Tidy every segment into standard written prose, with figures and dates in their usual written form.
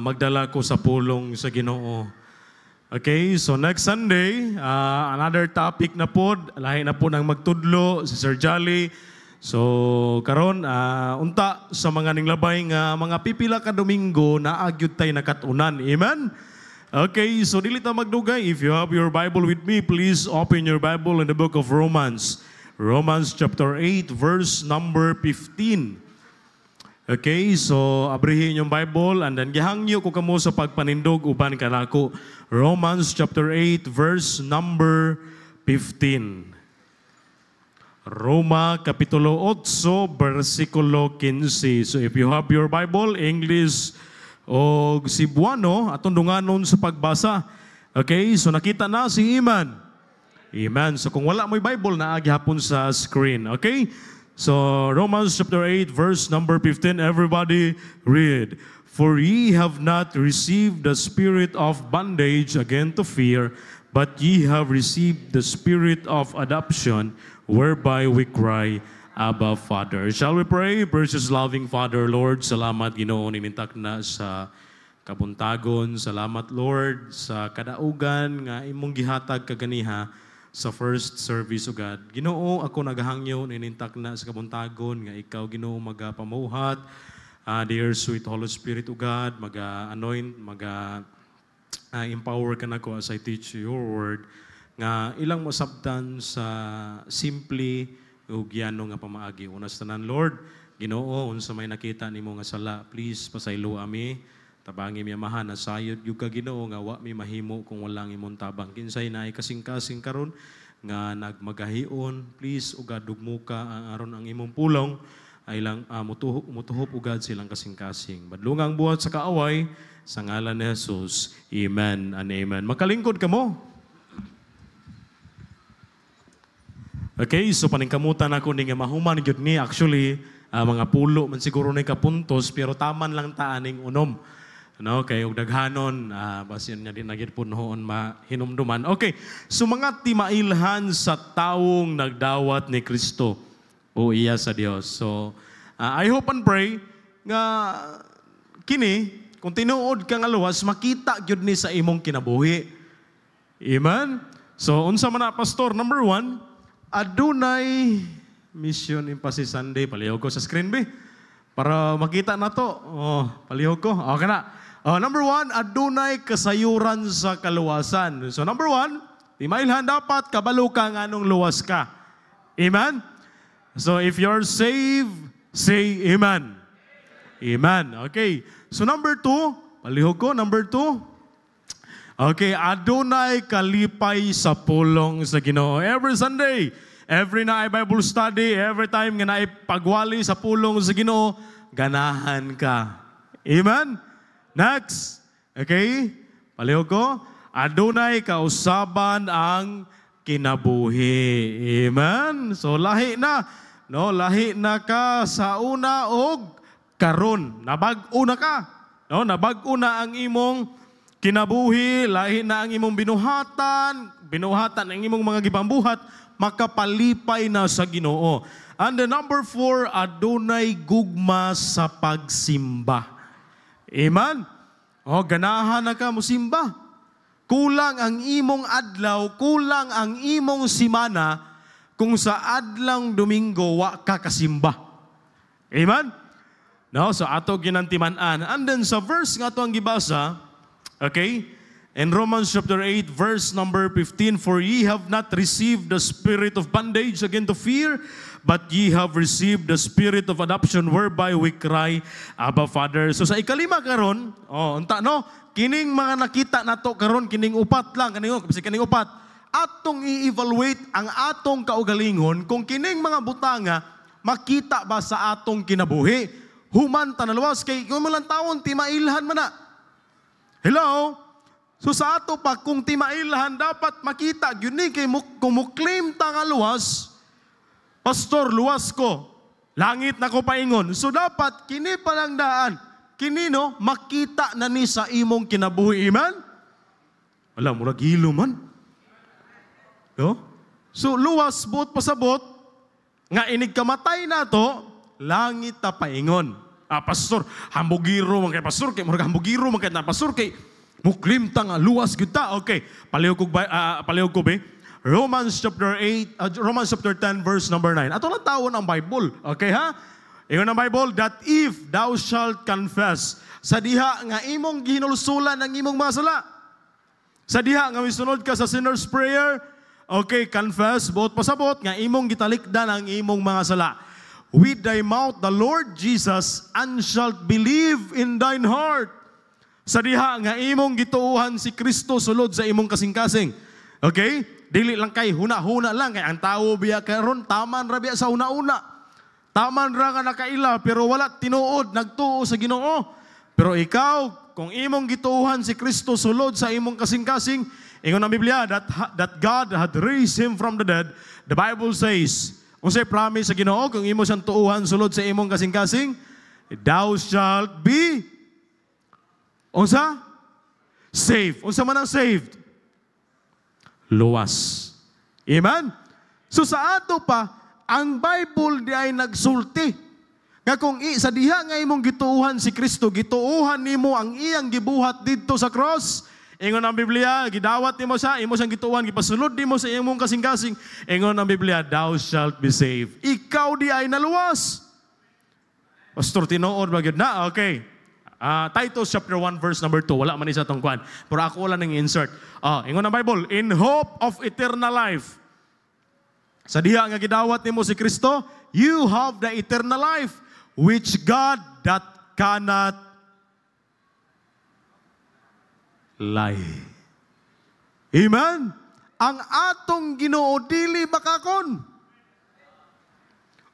magdala ko sa pulong sa Ginoo. Okay, so next Sunday, another topic na po, lahi na po ng magtudlo, si Sir Jolly. So, karon unta sa mga ninglabay nga mga pipila ka Domingo na agyud tay nakatunan. Amen? Okay, so dili ta magdugay. If you have your Bible with me, please open your Bible in the book of Romans. Romans chapter 8, verse number 15. Okay, so abrihin yung Bible and then gihangyo ko kamo sa pagpanindog uban kanako. Romans chapter 8 verse number 15. Roma kapitulo 8 versikulo 15. So if you have your Bible, English o Cebuano, atong dunganon sa pagbasa. Okay, so nakita na si Iman. Amen. So kung wala mo'y Bible, naagi hapon sa screen. Okay? So Romans chapter 8 verse number 15, everybody read. For ye have not received the spirit of bondage again to fear, but ye have received the spirit of adoption, whereby we cry, Abba, Father. Shall we pray? Precious loving Father, Lord, salamat Ginoo ninintak na sa kabuntagon. Salamat Lord sa kadaugan nga imong gihatag kaganiha sa first service, O God. Ginoo, ako nagahangyo ninintak na sa kabuntagon nga ikaw Ginoo magapamuhat. Dear sweet Holy Spirit, O God, mag-anoint, mag-empower ka na ko as I teach your word, nga ilang masabtan sa simply o gyano nga pamaagi. Unas tanan, Lord, Ginoo, unsa may nakita nimo nga sala, please pasaylo ami, tabangi mi amahan na sayod yung ka Ginoo nga wa mi mahimo kung walang imong tabang. Kinsay na ay kasing-kasing karon nga nagmagahion, please O God, dugmo ka aron ang imong pulong ay lang mutuhop ugad silang kasing-kasing. Badlungang buhat sa kaaway, sa ngalan ni Jesus. Amen and amen. Makalingkod ka mo. Okay, so paningkamutan ako ni nga mahuman yun ni. Actually, mga pulo man siguro na kapuntos, pero taman lang taaning unom. No, kay og daghanon, basin niya din nagit po noon mahinumduman. Okay, so mga timailhan sa taong nagdawat ni Kristo. O iya sa Dios. So, I hope and pray nga kini, kung tinuod ka nga luwas, makita gyud ni sa imong kinabuhi. Amen? So, unsa man na, Pastor? Number 1, adunay mission emphasis Sunday. Palihog ko sa screen, be. Para makita na to. Oh, palihog ko. Okay na. Number 1, adunay kasayuran sa kaluwasan. So, number 1, timailhan dapat kabalo ka nga nung luwas ka. Amen? So if you're saved, say Amen. Amen. Okay. So number 2, palihog ko, number 2. Okay, adunay kalipay sa pulong sa Ginoo. Every Sunday, every na Bible study, every time nga naay pagwali sa pulong sa Ginoo, ganahan ka. Amen. Next. Okay. Palihog ko, adunay kausaban ang kinabuhi. Amen. So lahi na. No, lahi na ka sa una og karon. Nabag-o na ka. No, nabag-o na ang imong kinabuhi, lahi na ang imong binuhatan ang imong mga gipambuhat, makapalipay na sa Ginoo. And the number 4, adunay gugma sa pagsimba. Amen. Oh, ganahan na ka mo simba. Kulang ang imong adlaw, kulang ang imong simana, kung sa adlang Domingo wa ka kasimba. Amen? No, so ato ginantiman-an. And then sa verse nga ato ang gibasa, okay? In Romans chapter 8 verse number 15, for ye have not received the spirit of bondage again to fear, but ye have received the spirit of adoption, whereby we cry, Abba, Father. So sa ikalima karon, unta no, kining mga nakita nato karon, kining upat lang, kining upat, atong i-evaluate ang atong kaugalingon kung kining mga butanga makita ba sa atong kinabuhi. Human tanaluwas kay kung malang taon timailhan man na. Hello? So sa ato pa kung timailhan dapat makita gyud ni kay kung mo claim ta nga luwas, Pastor, luwas ko. Langit na ko paingon. So dapat kini pa lang daan. Kini no makita na ni sa imong kinabuhi. Amen? Wala murag hilo man. No? So, luwas, buot pasabot, nga inig kamatay na to, langit ta paingon. pastor, hambugiro man kay pastor, kay murag hambugiro man kay na pastor, kay muklim ta nga luwas kita. Okay, palihog ko ba? Romans chapter 10 verse number 9. Ato lang tawon ang Bible. Okay ha? Ingon ang Bible, that if thou shalt confess, sa diha nga imong gihinulsulan ang imong mga sala. Sa diha nga misunod ka sa sinner's prayer, okay, confess, buot pasabot, nga imong gitalikdan ang imong mga sala. With thy mouth the Lord Jesus, and shalt believe in thine heart. Sa diha nga imong gituuhan si Kristo sulod sa imong kasing-kasing. Okay? Dili lang kay huna-huna lang, kay ang tao biya karon taman ra biya sa una-una. Taman ra nga nakaila, pero wala tinuod, nagtuo sa Ginoo. Pero ikaw, kung imong gituuhan si Kristo sulod sa imong kasing-kasing, ingon ang Biblia that God had raised him from the dead, the Bible says, unsay promise sa Ginoo, kung imo siyang tuuhan sulod sa imong kasing-kasing, thou shalt be unsa? Saved. Unsa man ang saved? Luwas. Amen? So sa ato pa, ang Bible di ay nagsulti. Nga kung sa diha nga imong gituuhan si Kristo, gituuhan nimo ang iyang gibuhat didto sa cross. Ingon ang Biblia, gidawat nimo siya, imo siyang gituuhan, gipasulod nimo sa imong kasing-kasing. Ingon ang Biblia, thou shalt be saved. Ikaw di ay naluwas. Pastor, tinuod ba gyud na? Okay. Titus chapter 1 verse number 2. Wala man isa tong kuan. Pero ako wala nang insert. Ingon ang Bible, in hope of eternal life. Sa diha nga gidawat nimo si Kristo, you have the eternal life which God that cannot lie. Amen. Ang atong Ginoo dili makakon.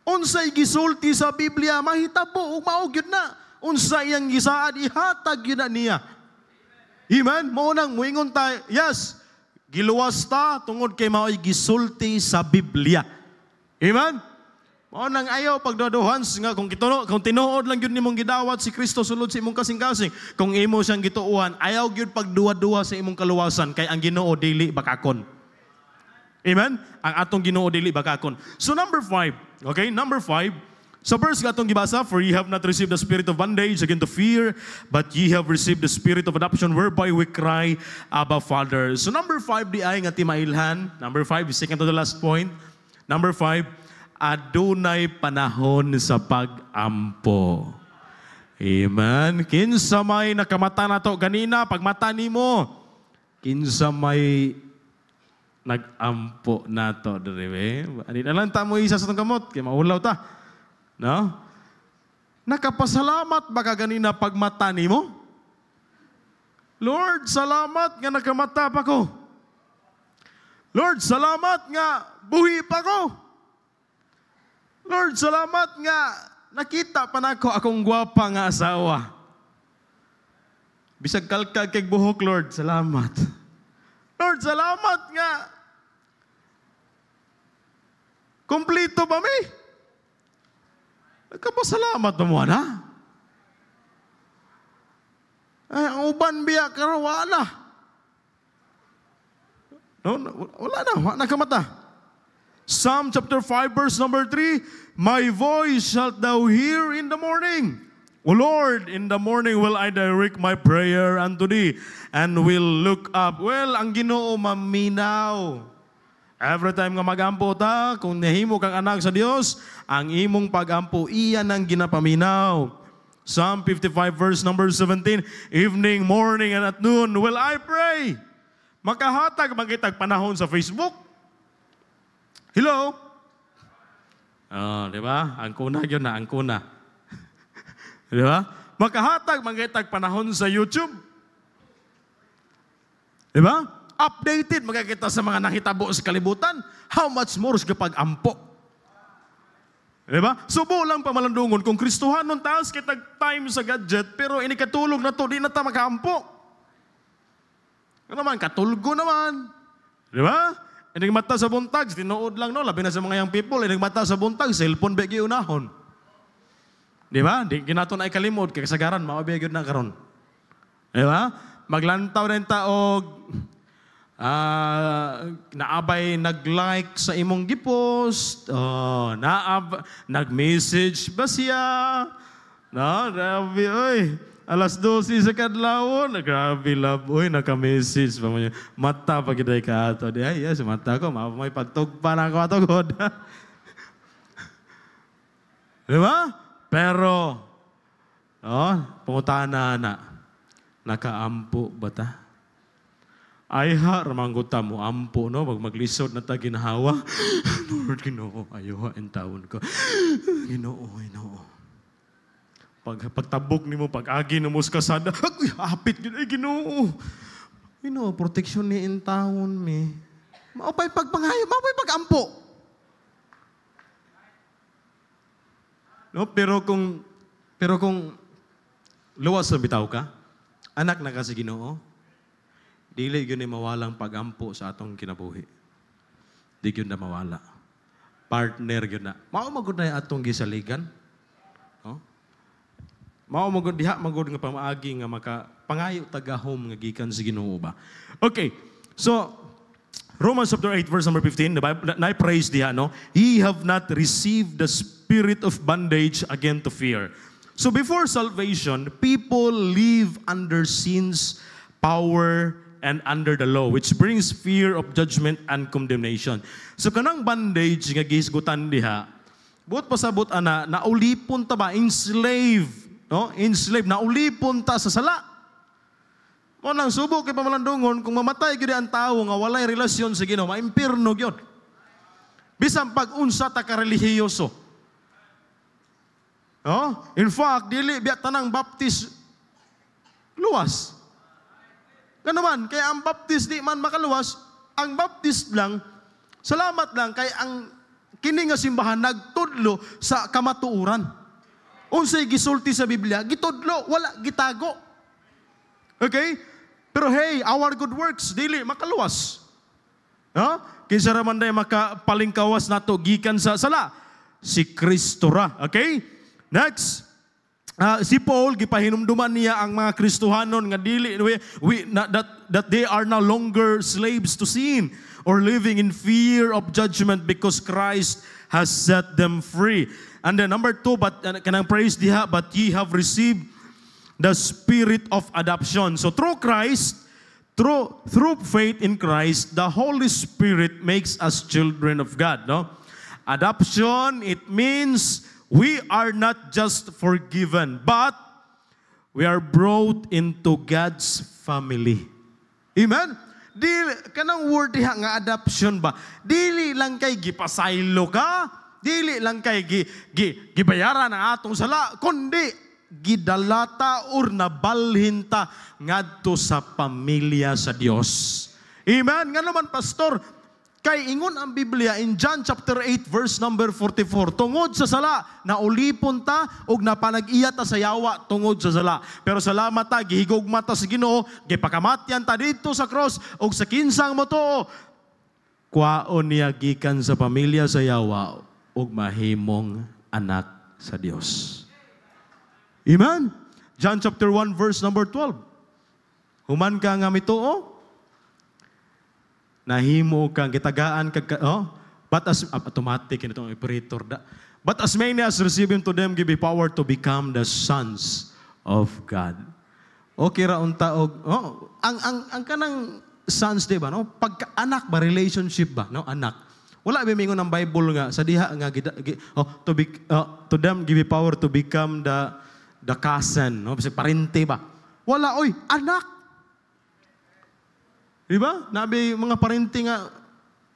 Unsay gisulti sa Biblia mahitabo ug mao gyud na. Unsa iyang gisaad ihatag yun na niya. Amen? Maunang muingon tayo, yes, giluwas ta tungod kay mao'y gisulti sa Biblia. Amen? Maunang ayaw pagdaduhan nga kung tinuod lang yun nimong gidawat si Kristo sulod sa imong kasing-kasing. Kung imo siyang gituuhan, ayaw yun pagduwa-duwa sa imong kaluwasan kay ang Ginoo dili bakakon. Amen? Ang atong Ginoo dili bakakon. So number 5, okay? Number 5, sa verse nga itong gibasa, for ye have not received the spirit of bondage again to fear, but ye have received the spirit of adoption, whereby we cry, Abba, Father. So number 5, di ay nga timailhan. Number 5, second to the last point. Number 5, adunay panahon sa pag-ampo. Amen. Kinsa may nakamata na to ganina, pagmata nimo, kinsa may nag-ampo na to. Ani na lang tamo isa sa itong gamot, kaya maulaw ta. No? Nakapasalamat ba ka ganina pagmata nimo? Lord, salamat nga nakamata pa ko. Lord, salamat nga buhi pa ko. Lord, salamat nga nakita pa na ko akong gwapa nga asawa. Bisag kalkag kay buhok, Lord, salamat. Lord, salamat nga kumplito ba mi? Nagkapasalamat mo na. Ay, ang uban biya karon wala. No, wala na kamata. Psalm chapter 5 verse number 3, my voice shalt thou hear in the morning. O Lord, in the morning will I direct my prayer unto thee, and will look up. Well, ang Ginoo maminaw. Every time nga magampo ta, kung nahimo kang anak sa Dios, ang imong pagampo iyan ang ginapaminaw. Psalm 55 verse number 17, evening, morning, and at noon will I pray. Makahatag magitag panahon sa Facebook. Hello? Di ba? Ang kuna yun na, ang kuna. Di ba? Makahatag magitag panahon sa YouTube. Di ba? Updated, magkakita sa mga nakitabo sa kalibutan. How much more sa pag-ampo? Diba? Subo lang pamalandungon kung Kristuhan nung taas kitag time sa gadget, pero inikatulog na to, di na ta mag-ampo. Ano naman, katulgo naman. Diba? Inigmata sa buntag, tinuod lang no, labi na sa mga young people, inigmata sa buntag, cellphone bagi unahon. Diba? Di ginato na ikalimod, kaya kasagaran, mawabiyagod na karon. Diba? Maglantaw rin taog, naabay nag-like sa imong gipost, nag-message ba siya? No, grabe, oy. Alas 12 sa kadlawon, grabe love, oy, naka-message pa mo niya. Mata pa kita ka ato. Ay, yes, mata ko, may pagtugpa na ako atogod. Di ba? Pero, pangutana na, nakaampo ba ta? Ay ha, ramangguta mo, ampo, no? Pag maglisod na ta ginahawa, Lord, Ginoo, ayaw ang taon ko. Ginoo. Pagtabok ni mo, pag-agi na mo sa kasada, hapit yun, ay Ginoo. Ginoo, proteksyon ni in taon, me. Maupay pagpangayo, maupay pag-ampo. No, pero kung luwas na bitaw ka, anak na kasi Ginoo, dili yun ay mawalang pag-ampo sa atong kinabuhi. Di yun na mawala. Partner yun na. Maumagod na yung atong gisaligan. No? Maumagod diha, magod nga pamaagi nga makapangayo tagahom nga gikan sa Ginoo ba. Okay, so Romans chapter 8 verse number 15, the Bible, na-praise diha, no? Ye have not received the spirit of bondage again to fear. So before salvation, people live under sin's power and under the law, which brings fear of judgment and condemnation. So kanang bondage nga gisgutan diha, buot pasabot ana, naulipon ta ba, enslave, no? Enslave, naulipon ta sa sala. Mo nang subok kay pamalandungon, kung mamatay gyud ang tawo nga walay relasyon sa Ginoo, maimpirno gyud. Bisan pag-unsa ta ka relihiyoso. No? In fact, dili biya tanang baptist luwas. Naman, kaya ang baptist di man makaluwas, ang baptist lang, salamat lang, kaya ang kini nga simbahan nagtudlo sa kamatuuran. Unsay gisulti sa Biblia, gitudlo, wala gitago. Okay? Pero hey, our good works, dili makaluwas. Kinsa raman day makapalingkawas nato gikan sa sala? Si Kristo ra. Okay? Next. Si Paul, gipahinumduman niya ang mga Kristohanon nga dili, that they are no longer slaves to sin or living in fear of judgment because Christ has set them free. And then number 2, but kanang praise diha, but ye have received the spirit of adoption. So through Christ, through faith in Christ, the Holy Spirit makes us children of God. No? Adoption, it means we are not just forgiven, but we are brought into God's family. Amen? Dili, kanang word diha nga adoption ba? Dili lang kay gipasaylo ka, dili lang kay gibayaran ang atong sala, kundi gidalata or nabalhin ta ngadto sa pamilya sa Dios. Amen? Nga naman, pastor, kay ingon ang Biblia in John chapter 8 verse number 44, tungod sa sala naulipon ta ug napanag-iya ta sa yawa tungod sa sala. Pero salamat ta gihigugma ta sa Ginoo, gipakamatyan ta dito sa cross ug sa kinsang motuo kwaon niya gikan sa pamilya sa yawa ug mahimong anak sa Dios. Amen. John chapter 1 verse number 12. Human ka nga mituo, nahimo kang gitagaan kag but as automatic initong operator da. But as many as receive him, to them give him power to become the sons of God. Okay ra unta og ang kanang sons, di ba, no? Pagka-anak ba, relationship ba, no? Anak. Wala bimingon ng Bible nga sa diha nga to them give him power to become the cousin, no? Kasi parente ba? Wala, oy, anak. Di ba? Nabi mga parente nga,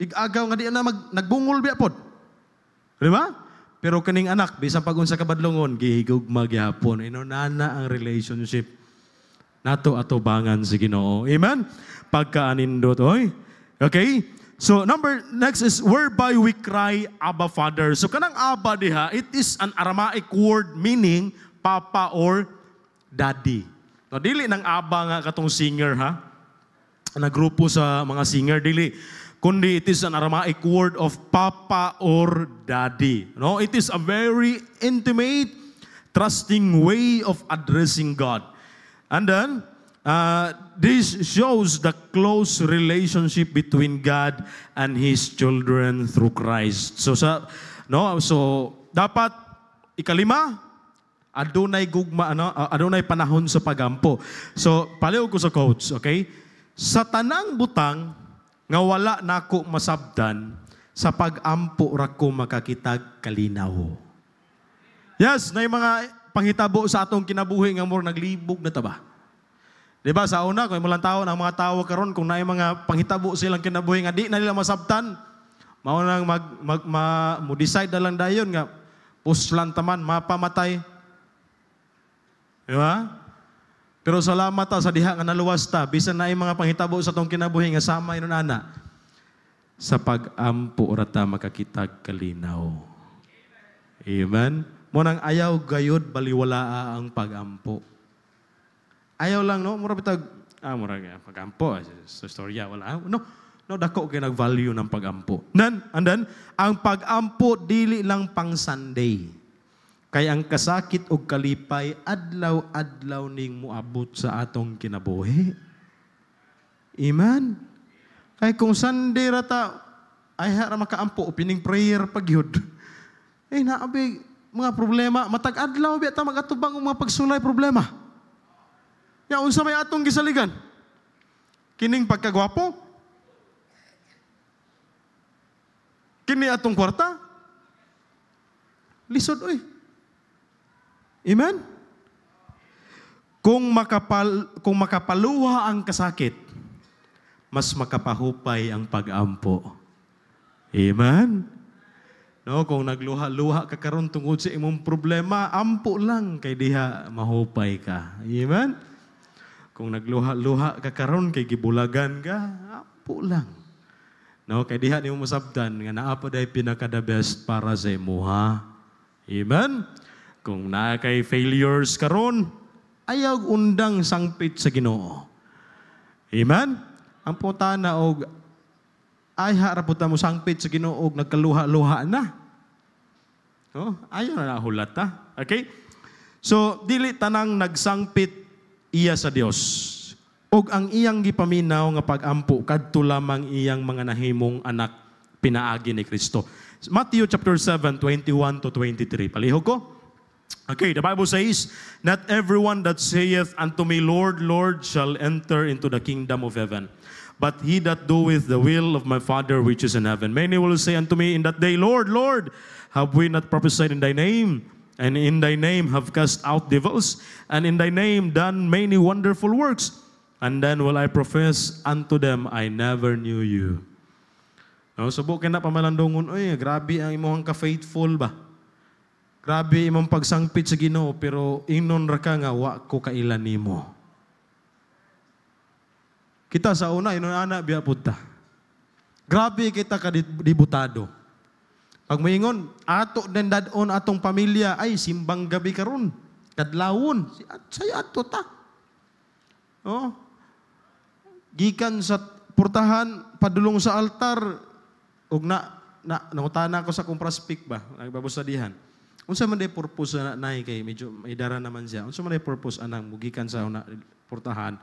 igagaw nga di na nagbungol biya pod. Di ba? Pero kaning anak, bisan pag-unsa kabadlongon, gihigugma gyapon. Inunana ang relationship nato atubangan sa Ginoo. Amen? Pagkaanindot, oy. Okay? So, next is, whereby we cry, Abba, Father. So, kanang Abba diha, it is an Aramaic word meaning Papa or Daddy. No, dili nang Abba nga katong singer, ha? Na grupo sa mga singer, dili. Kundi it is an Aramaic word of Papa or Daddy. No? It is a very intimate, trusting way of addressing God. And then, this shows the close relationship between God and His children through Christ. So dapat ikalima, Adunay gugma, adunay panahon sa pagampo. So, paliw ko sa quotes, okay? Sa tanang butang, nga wala nako masabdan, sa pagampo ra ko makakitag kalinaw. Yes, na yung mga panghitabo sa atong kinabuhi nga more naglibog na taba. Diba, sa una, kung ilang tao, ang mga tao karon kung na yung mga panghitabo silang kinabuhi nga di na nila masabtan, maunang mo-decide na lang dayon nga, puslan taman, mapamatay. Diba? Pero salamat ta sa diha nga naluwas ta, bisan na yung mga panghitabo sa atong kinabuhi nga sama yun ana. Sa pagampo rata makakitag kalinaw. Amen? Munang ayaw gayod baliwala ang pagampo. Ayaw lang, no? Mura bitag, pagampo, sa storya, wala. No, dako kayo nag-value ng pagampo. And then, ang pagampo dili lang pang Sunday. Kaya ang kasakit o kalipay, adlaw-adlaw ning muabot sa atong kinabuhi. Amen? Kaya kung Sunday rata, ay hara makaampo, pining prayer pagyud. Naabi, mga problema, matag adlaw, biya ta magatubang mga pagsulay problema. Unsa may atong gisaligan? Kining pagkagwapo? Kini atong kwarta? Lisod, oy. Amen? Kung makapaluha ang kasakit, mas makapahupay ang pagampo. Amen? No, kung nagluha-luha ka karon tungod sa imong problema, ampo lang kay diha mahupay ka. Amen? Kung nagluha-luha ka karon kay gibulagan ka, ampo lang. No, kay diha nimo masabtan nga naa pa day pinaka-the best para sa imuha. Amen? Kung naa kay failures karon, ayaw undang sangpit sa Ginoo. Amen? Ang putana og ay haraputan mo sangpit sa Ginoo og nagkaluha-luha na. No? Ayaw na nahulat ta. Okay? So, dili tanang nagsangpit iya sa Dios. Og ang iyang gipaminaw nga pagampo kadto lamang iyang mga nahimong anak pinaagi ni Kristo. Matthew chapter 7, 21 to 23. Palihog ko. Okay, the Bible says, "Not everyone that saith unto me, Lord, Lord, shall enter into the kingdom of heaven, but he that doeth the will of my Father which is in heaven. Many will say unto me in that day, Lord, Lord, have we not prophesied in thy name? And in thy name have cast out devils, and in thy name done many wonderful works. And then will I profess unto them, I never knew you." No, subukin na pamalandungon, oy, grabe ang imong ka-faithful ba? Grabe imong pagsangpit sa Ginoo, pero ingnon ra ka nga wa ko kailan nimo. Kita sa una, inon ana biya punta. Grabe kita ka dibutado. Pag maingon, ato den dadon atong pamilya ay simbang gabi karon, kadlawon, say ato ta. Oh. Gikan sa portahan padulong sa altar ug nangutana ko sa kong prospect ba, nagbabusadihan. Unsa man day purpose na nay kay medyo may dara naman siya. Unsa man day purpose anang mugikan sa una portahan,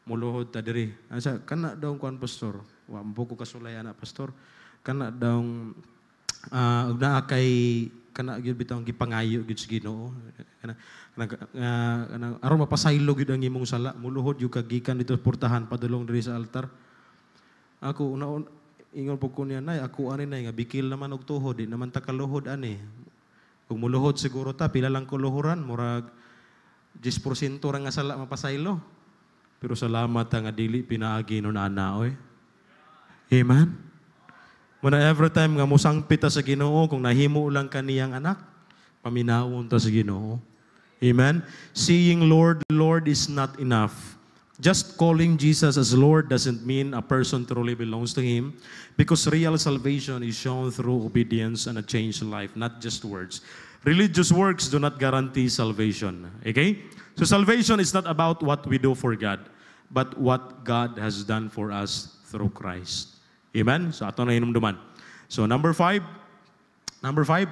muluhod ta diri. Asa kana daw kuan pastor, wa mo ko kasulay ana pastor. Kana daw ug naa kay kana gyud bitaw gipangayo gyud sa Ginoo. Kana aron mapasaylo gyud ang imong sala, muluhod yung kagikan dito portahan padulong diri sa altar. Ako una ingon po ko niya, nay, ako ani nay nga bikil naman og tuhod, di naman ta kaluhod ani. Kung muluhod siguro ta, pila lang ko luhuran, murag 10% ra nga sala mapasaylo. Pero salamat nga dili pinaagi nun ana oy. Amen. Muna every time nga musangpit ta sa Ginoo, kung nahimo lang kaniyang anak, paminawon ta sa Ginoo. Amen. Saying Lord, Lord is not enough. Just calling Jesus as Lord doesn't mean a person truly belongs to Him, because real salvation is shown through obedience and a changed life, not just words. Religious works do not guarantee salvation. Okay? So salvation is not about what we do for God, but what God has done for us through Christ. Amen? So ato na hinumduman. So number 5,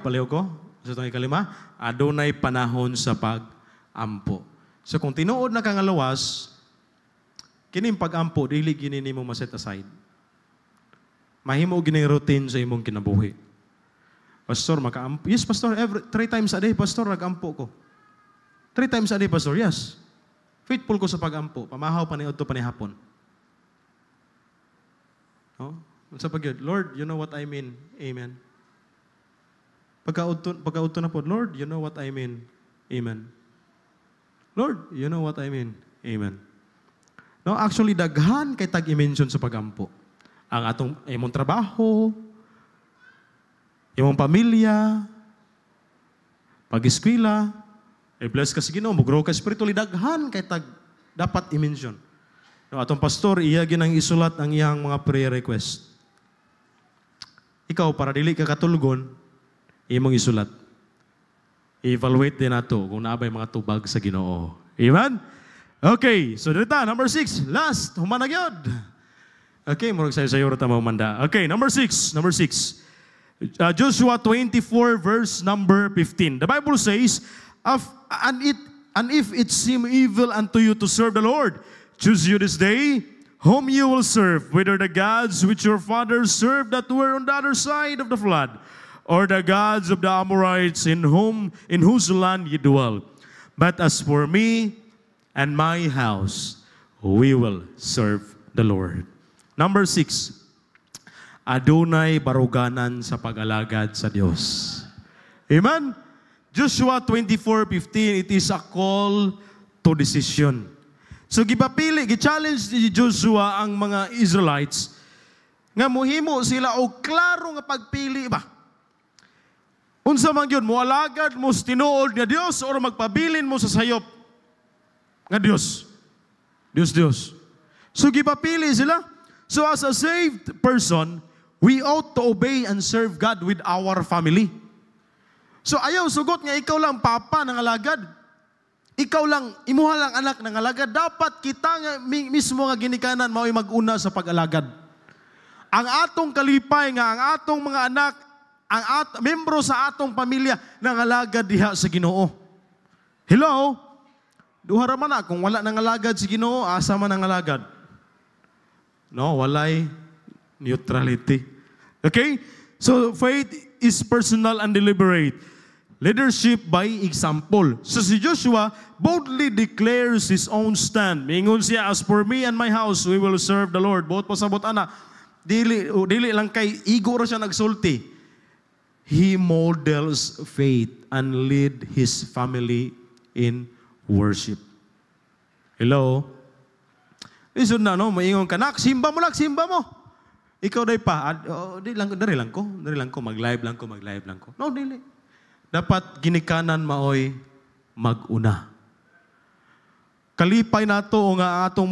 paliw ko. So itong ikalima, adunay panahon sa pag-ampo. So kung tinuod na kang alawas, kining pag-ampo, dili gini nimo ma-set aside. Mahimo gini routine sa imong kinabuhi. Pastor, maka-ampo. Yes, pastor, 3 times a day, pastor, nag-ampo ko. 3 times a day, Pastor, yes. Faithful ko sa pag-ampo. Pamahaw pa ni Udto pa ni hapon. No? Sa pagyod, Lord, you know what I mean. Amen. Pagka-udto na po, Lord, you know what I mean. Amen. Lord, you know what I mean. Amen. No, actually, daghan kay tag-i-mention sa pag-ampo. Ang imong trabaho, imong pamilya, pag-eskwela, bless ka sa Ginoo, mag-grow ka spiritually, daghan kay tag dapat i-mention. No, atong pastor, iya ginang isulat ang iyang mga prayer request. Ikaw, para dili ka katulgon, imong isulat. I-evaluate din nato kung naabay mga tubag sa Ginoo. Amen? Okay, so dito, number 6. Last, humanag yun. Okay, murag sayo rata mamanda. Okay, number 6. Joshua 24, verse number 15. The Bible says, and if it seem evil unto you to serve the Lord, choose you this day whom you will serve, whether the gods which your fathers served that were on the other side of the flood, or the gods of the Amorites in whose land ye dwell. But as for me and my house, we will serve the Lord. Number 6, adunay baruganan sa pag-alagad sa Dios. Amen? Joshua 24:15, it is a call to decision. So gipapili, gi-challenge ni Joshua ang mga Israelites nga mohimo sila og klaro nga pagpili ba. Unsa man gyud mo alagad mo sa tinuod nga Dios or magpabilin mo sa sayop nga Dios. Dios. So gipapili sila. So as a saved person, we ought to obey and serve God with our family. So ayaw sugot nga ikaw lang papa ng alagad. Ikaw lang, imuha lang anak ng alagad. Dapat kita nga mismo nga ginikanan mao'y mag-una sa pag-alagad. Ang atong kalipay nga, ang atong mga anak, membro sa atong pamilya ng alagad diha sa Ginoo. Hello? Duha ra man na, kung wala nang alagad si Ginoo, asa man ang alagad? No, walay neutrality. Okay? So faith is personal and deliberate. Leadership by example. So si Joshua boldly declares his own stand. Mingon siya, as for me and my house, we will serve the Lord. Buot pasabot ana. Dili lang kay ego ra siya nagsulti. He models faith and lead his family in worship. Hello? Lisod na, no? Maingon ka, nak, simba mo. Ikaw day pa. Dari lang ko. Mag-live lang ko. No, dili. Dapat ginikanan maoy mag-una. Kalipay nato o nga atong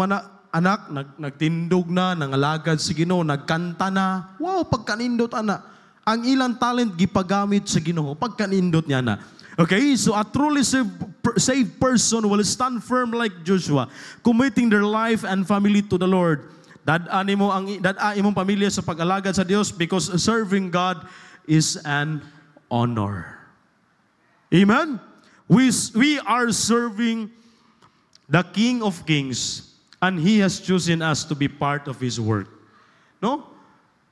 anak, nagtindog na, nangalagad si Ginoo, nagkanta na. Wow, pagkanindot ana. Ang ilang talent gipagamit sa Ginoo, pagkanindot niya na. Okay, so a truly saved person will stand firm like Joshua, committing their life and family to the Lord. Dad-ani imong pamilya sa pag-alagad sa Dios because serving God is an honor. Amen? We are serving the King of Kings and He has chosen us to be part of His work. No?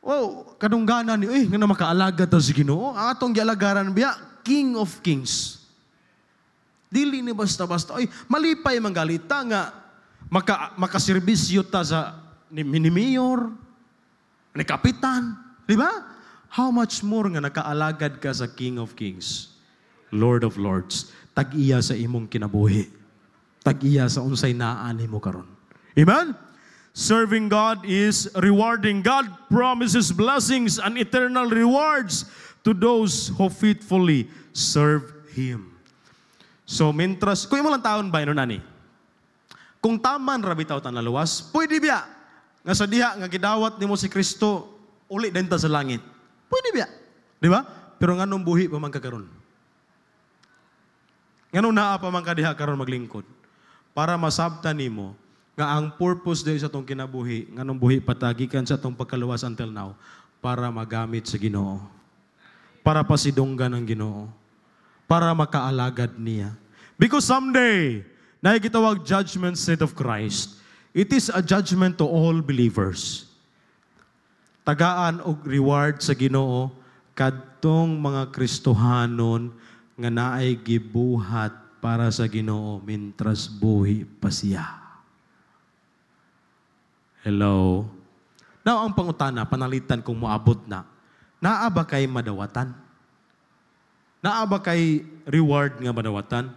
Oh, kadungganan ni, nga na makaalagad ta si Ginoo. Atong gialagaran biya, King of Kings. Dili ni basta-basta. Malipay manggalita nga makaserbisyo ta sa ni mayor, ni kapitan. Di ba? How much more nga nakaalagad ka sa King of Kings, Lord of Lords. Tag-iya sa imong kinabuhi. Tag-iya sa unsay naan nimo karon. Amen? Serving God is rewarding. God promises blessings and eternal rewards to those who faithfully serve Him. So, mintras, kung imo lang taon ba, nani? Kung taman rabi taon tan laluwas, pwede biya. Nga sa diha, nga gidawat nimo si Kristo, uli din ta sa langit. Pwede biya. Di ba? Pero nganong buhi pa man kakaroon? Nganong naa pa man kadiha karon maglingkod? Para masabtan nimo nga ang purpose dahil sa itong kinabuhi, nganong buhi patagikan sa itong pagkaluwas until now, para magamit sa Ginoo. Para pasidunggan ang Ginoo. Para makaalagad niya. Because someday, na gitawag judgment seat of Christ, it is a judgment to all believers. Tagaan og reward sa Ginoo kadtong mga Kristohanon nga naay gibuhat para sa Ginoo mintras buhi pa siya. Hello? Now, ang pangutana, panalitan kung moabot na, naa ba kay madawatan? Naa ba kay reward nga madawatan?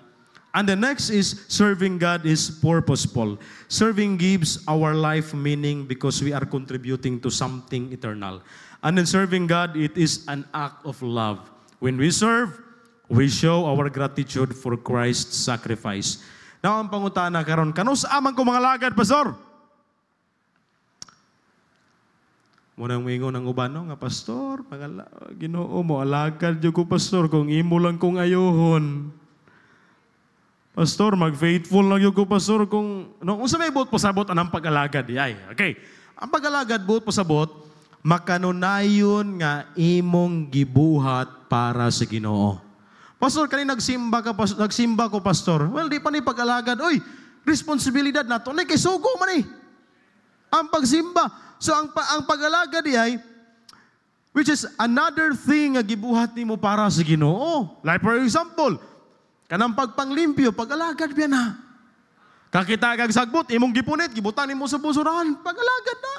And the next is, serving God is purposeful. Serving gives our life meaning because we are contributing to something eternal. And in serving God, it is an act of love. When we serve, we show our gratitude for Christ's sacrifice. Now, ang pangutana karon, kanus amang ko mga lagad, Pastor? Munang mingon ang ubano nga, Pastor, Ginoo mo, alagad yung ko, Pastor, kung imo lang kong ayuhon. Pastor, mag-faithful lang yung ko, Pastor, kung unsa may buot pasabot anang pag-alagad. Ay, okay. Ang pag-alagad buot pasabot, makanunayon nga imong gibuhat para sa Ginoo. Pastor, kanina nagsimba ko, Pastor. Well, di pa ni pag-alagad. Oy, responsibilidad nato. Nay, kay sugo man eh. Ang pagsimba. So, ang pag-alagad ay, which is another thing nga gibuhat nimo para sa Ginoo. Like for example, kanang pagpanglimpyo, pag-alagad biya na. Kakita kag sagbot, imong gipunit, gibutan nimo sa busurahan, pag-alagad na.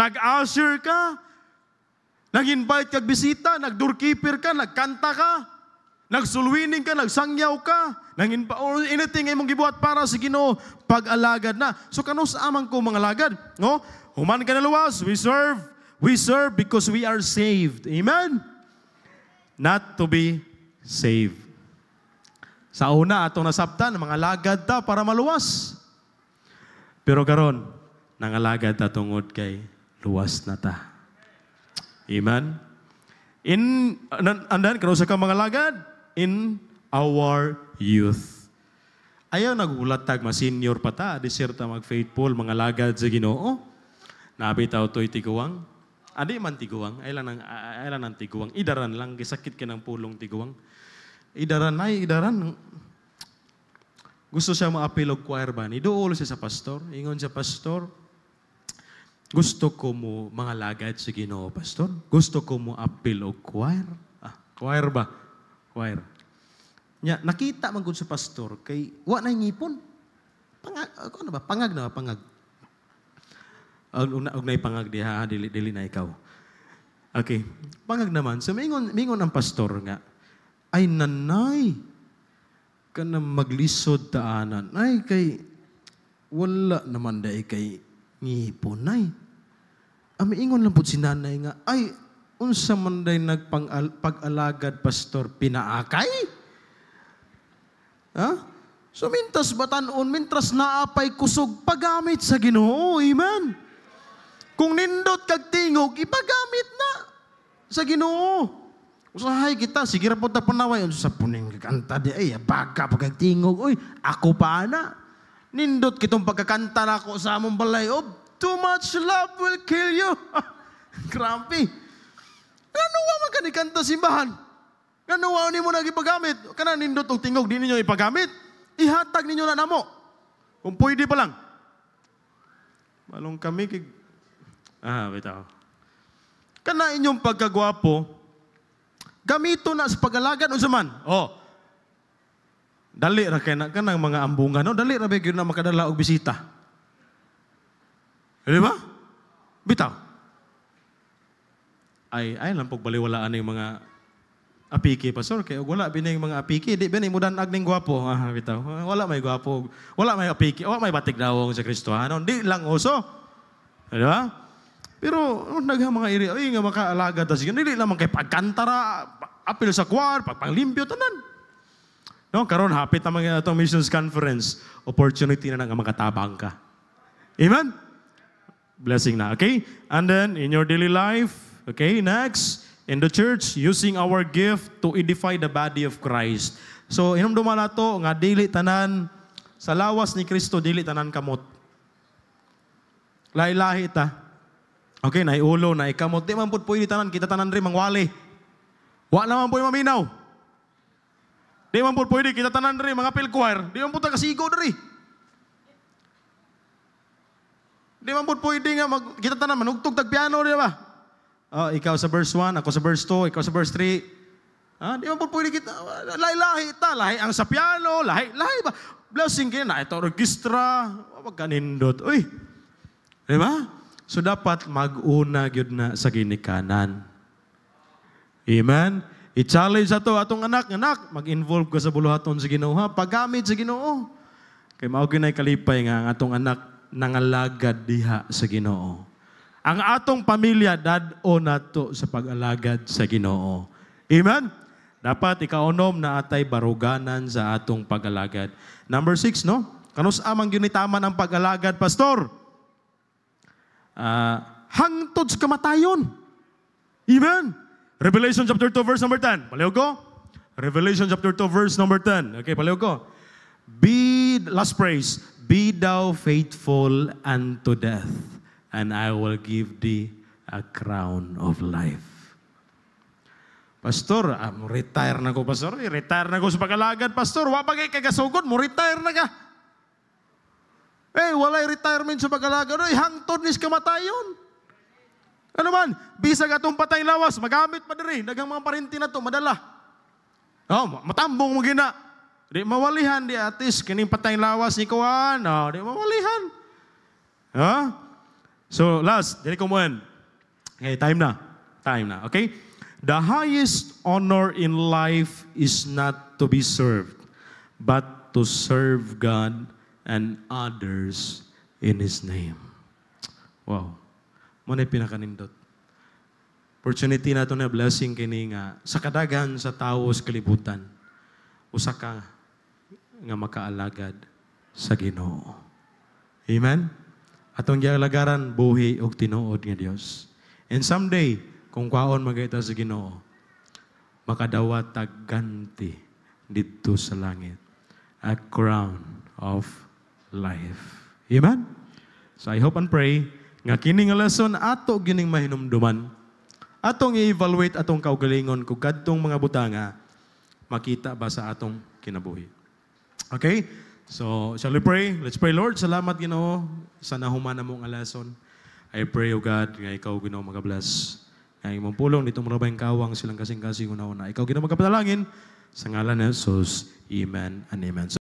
Nag-usher ka, nag-invite kag bisita, nag-doorkeeper ka, nagkanta ka, nagsulwining ka, nagsangyaw ka, or anything imong gibuhat para sa Ginoo, pag-alagad na. So kanus amang ko mga lagad, no? Human ka na luwas, we serve because we are saved. Amen? Not to be saved. Sa una, atong nasabtan, mga lagad ta para maluwas. Pero karon, nangalagad ta tungod kay luwas na ta. Amen? And then, karon sa ka mga lagad, in our youth. Ayaw nagulat tag, ma-senior pa ta, desirta mag-faithful, mga lagad sa Ginoo. Nabitaw to'y tiguwang. Adi man tiguwang, ay lang ng tiguwang. Idaran lang, gisakit ka ng pulong tiguwang. Idaran. Gusto siya ma-appeal og choir ba? Iduol siya sa pastor. Ingon sa pastor, gusto ko mo mga lagad sa Ginoo, pastor. Gusto ko mo appeal og choir. Choir ba? Choir. Nya, nakita man gud sa pastor kay wa na ngipon. Pangag na. Og nay pangag diha, dili na ikaw. Okay. Pangag naman. So mingon ang pastor nga, ay nanay, ka na maglisod taanan. Ay, kay, wala naman dahil kay ngipon, ay. Ingon lang po si nanay nga, ay, unsa man dahil nagpag-alagad, pastor, pinaakay? Ha? So, mintas batanon, mintras naapay kusog, pagamit sa Ginoo, amen? Kung nindot kag tingog, ipagamit na sa Ginoo. Usahay kita, sige ra po ta panaway. Sa puning kanta di, ay, baga pagkagtingog. Uy, ako pa na. Nindot kitong pagkakanta na ako sa among balay. Oh, too much love will kill you. Grabe. Ganuwa man ka ni kanta simbahan. Ganuwa ni mo nagipagamit. Kana nindot og tingog, di ninyo ipagamit. Ihatag ninyo na namo. Kung pwede pa lang. Malong kami kig... bitaw. Kana inyong pagkagwapo, gamito na sa pag-alagad unsa man. Dali ra kay kanang mga ambungan, no? Dali ra ba gyud na makadala og bisita. Di ba? Bitaw. Ay lang pog baliwalaan ning mga apiki, pastor, kay wala bining mga apiki, di ba ni mudanag ning gwapo. Bitaw. Wala may gwapo, wala may apiki, wala may batik dawong sa Kristohanon, di lang uso. Di ba? Pero naghang mga iri, ay nga makaalagad ta sige, dili lamang kay pagkantara, apil sa choir, pagpanglimpyo tanan. No, karon hapit ang mga atong missions conference, opportunity na nga makatabang ka. Amen. Blessing na, okay? And then in your daily life, okay, next, in the church, using our gift to edify the body of Christ. So hinumduman nato nga dili tanan sa lawas ni Kristo, dili tanan kamot. Lahi-lahi ta. Okay, naiulo, naikamot. Di man po pwede tanan, kita tanan rin mangwali. Wa naman po maminaw. Di man po pwede, kita tanan rin mga appeal choir. Di man po kasigo rin. Di man po pwede nga, kita tanan, manugtog tag piano rin ba? Ikaw sa verse 1, ako sa verse 2, ikaw sa verse 3. Di mo po pwede kita, lahi-lahi ta, lahi ang sa piano, lahi ba? Blessing kayo na, ito registra, wag kanindot. Uy, di ba? So dapat mag-una gyud na sa ginikanan. Amen? I-challenge atong anak, mag-involve ka sa buluhaton sa Ginoo ha, paggamit sa Ginoo. Kay mao ginay kalipay nga ang atong anak nangalagad diha sa Ginoo. Ang atong pamilya dad-o nato sa pag-alagad sa Ginoo. Amen? Dapat ikaunom na atay baruganan sa atong pag-alagad. Number 6, no? Kanus amang ginitaman ang pag-alagad, pastor? Hangtod sa kamatayon. Amen? Revelation chapter 2 verse number 10. Palihog ko? Revelation chapter 2 verse number 10. Okay, palihog ko. Last praise. Be thou faithful unto death, and I will give thee a crown of life. Pastor, retire na ko, pastor. Retire na ko sa pag-alagad, pastor. Wa bagay kagasugod, mo retire na ka. Walay retirement sa pag-alagad. Hangtod nis kamatayon. Ano man, bisag atong patay lawas, magamit pa diri. Dagang mga parinti na to, madala. Matambong mo gina. Di mawalihan, di atis, kining patay lawas ni Kuan. Di mawalihan. So, last, dili ko mo yan. Okay, time na. Okay? The highest honor in life is not to be served, but to serve God and others in His name. Wow. Muna pinakanindot. Opportunity na ito na blessing kini nga sa kadagan sa tao sa kalibutan. Usa ka nga makaalagad sa Ginoo. Amen? Atong gialagaran buhi og tinuod nga Dios. And someday, kung kwaon magayta sa Ginoo, makadawat tag ganti didto sa langit. A crown of life. Amen? So I hope and pray nga kini nga lesson ato gining mahinumduman. Atong i-evaluate atong kaugalingon kung kadtong mga butanga makita ba sa atong kinabuhi. Okay? So, shall we pray? Let's pray, Lord. Salamat, Ginoo, sa nahuman mo nga lesson. I pray, O God, nga ikaw, Ginoo, mag-bless. Nga imong pulong dito marabayang kawang silang kasing-kasing una-una. Ikaw, Ginoo, magkapanalangin sa ngalan ni Jesus. Amen and amen.